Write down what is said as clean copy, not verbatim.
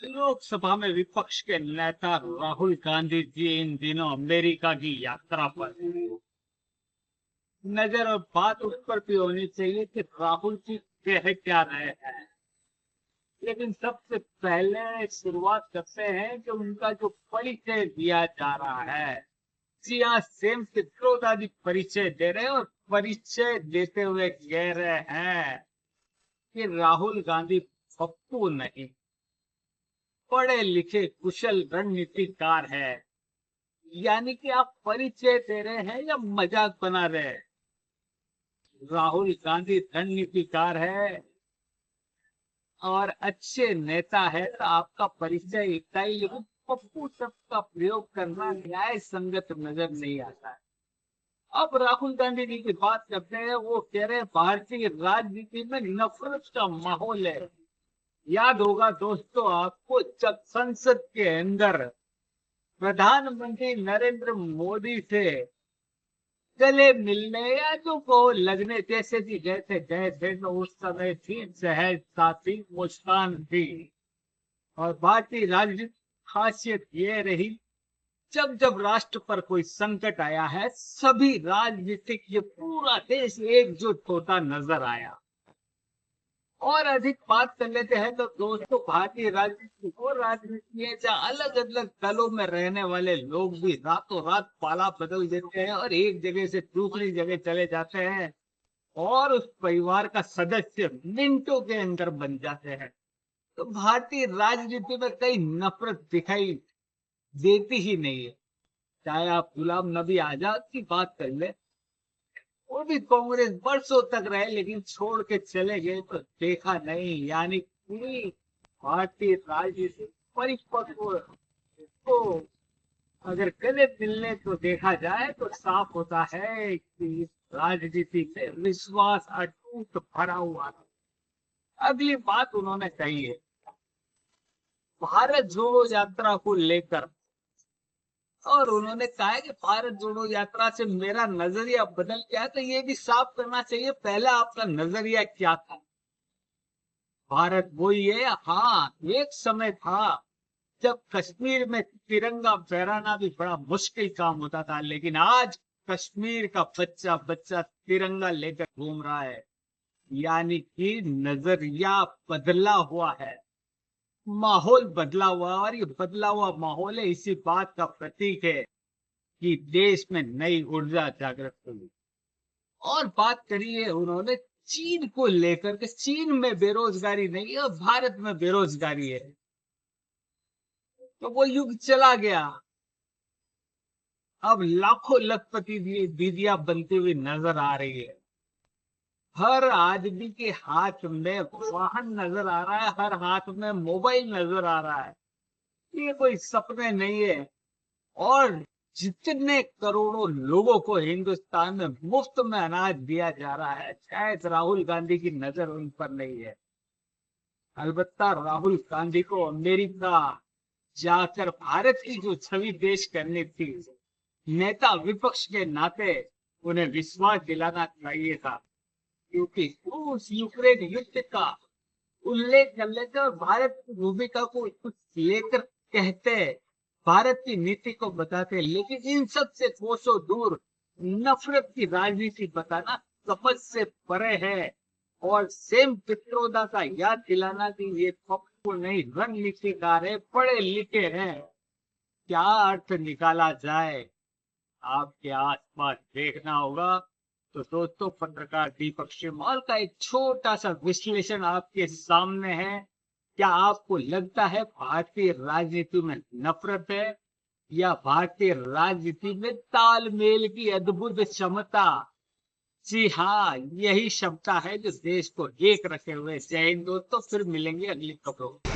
लोकसभा में विपक्ष के नेता राहुल गांधी जी इन दिनों अमेरिका की यात्रा पर हैं। नजर और बात उस पर भी होनी चाहिए कि राहुल जी कह क्या रहे हैं। लेकिन सबसे पहले शुरुआत करते हैं कि उनका जो परिचय दिया जा रहा है। जी हाँ, सेम चित्रोदादी परिचय दे रहे हैं और परिचय देते हुए कह रहे हैं कि राहुल गांधी पप्पू नहीं, पढ़े लिखे कुशल रणनीतिकार है। यानी कि आप परिचय दे रहे हैं या मजाक बना रहे हैं? राहुल गांधी रणनीतिकार है और अच्छे नेता है तो आपका परिचय इतना ही, लेकिन पप्पू शब्द का प्रयोग करना न्याय संगत नजर नहीं आता है। अब राहुल गांधी जी की बात करते हैं। वो कह रहे हैं भारतीय राजनीति में नफरत का माहौल है। याद होगा दोस्तों आपको, जब संसद के अंदर प्रधानमंत्री नरेंद्र मोदी से गले मिलने या जो को लगने जैसे भी गए थे तो उस समय थी सहज साथी मुस्कान थी। और भारतीय राजनीति खासियत ये रही, जब जब राष्ट्र पर कोई संकट आया है सभी राजनीतिक ये पूरा देश एकजुट होता नजर आया। और अधिक बात कर लेते हैं तो दोस्तों, भारतीय राजनीति वो राजनीति है जहाँ अलग अलग दलों में रहने वाले लोग भी रातों रात पाला बदल देते हैं और एक जगह से दूसरी जगह चले जाते हैं और उस परिवार का सदस्य मिनटों के अंदर बन जाते हैं। तो भारतीय राजनीति में कई नफरत दिखाई देती ही नहीं है। चाहे आप गुलाम नबी आजाद की बात कर ले, वो भी कांग्रेस बरसों तक रहे लेकिन छोड़ के चले गए तो देखा नहीं। यानी पूरी भारतीय राजनीति परिपक्व को अगर गले मिलने को देखा जाए तो साफ होता है कि इस राजनीति में विश्वास अटूट भरा हुआ है। अगली बात उन्होंने कही है भारत जोड़ो यात्रा को लेकर, और उन्होंने कहा है कि भारत जोड़ो यात्रा से मेरा नजरिया बदल गया है। तो ये भी साफ करना चाहिए पहले आपका नजरिया क्या था। भारत वही है? हाँ, एक समय था जब कश्मीर में तिरंगा फहराना भी बड़ा मुश्किल काम होता था, लेकिन आज कश्मीर का बच्चा बच्चा तिरंगा लेकर घूम रहा है। यानी कि नजरिया बदला हुआ है, माहौल बदला हुआ, और ये बदला हुआ माहौल है इसी बात का प्रतीक है कि देश में नई ऊर्जा जागृत हुई। और बात करिए उन्होंने चीन को लेकर के, चीन में बेरोजगारी नहीं है, भारत में बेरोजगारी है। तो वो युग चला गया। अब लाखों लखपति दीदियां बनती हुई नजर आ रही है। हर आदमी के हाथ में वाहन नजर आ रहा है, हर हाथ में मोबाइल नजर आ रहा है। ये कोई सपने नहीं है। और जितने करोड़ों लोगों को हिंदुस्तान में मुफ्त में अनाज दिया जा रहा है, शायद राहुल गांधी की नजर उन पर नहीं है। अलबत्ता राहुल गांधी को अमेरिका जाकर भारत की जो छवि पेश करनी थी, नेता विपक्ष के नाते उन्हें विश्वास दिलाना चाहिए था। क्योंकि रूस यूक्रेन युद्ध का उल्लेख कर लेते और भारत की भूमिका को कुछ लेकर कहते, भारत की नीति को बताते, लेकिन इन सब से कोसों दूर नफरत की राजनीति बताना समझ से परे है। और सेम पित्रोदा का याद दिलाना कि ये पप्पू नहीं रणनीतिकार है, पढ़े लिखे हैं, क्या अर्थ निकाला जाए आपके आसपास देखना होगा। तो दोस्तों, पत्रकार दीपक शिमाल का एक छोटा सा विश्लेषण आपके सामने है। क्या आपको लगता है भारतीय राजनीति में नफरत है या भारतीय राजनीति में तालमेल की अद्भुत क्षमता? जी हाँ, यही क्षमता है जो देश को एक रखे हुए। जय हिंद दोस्तों, फिर मिलेंगे अगली खबरों।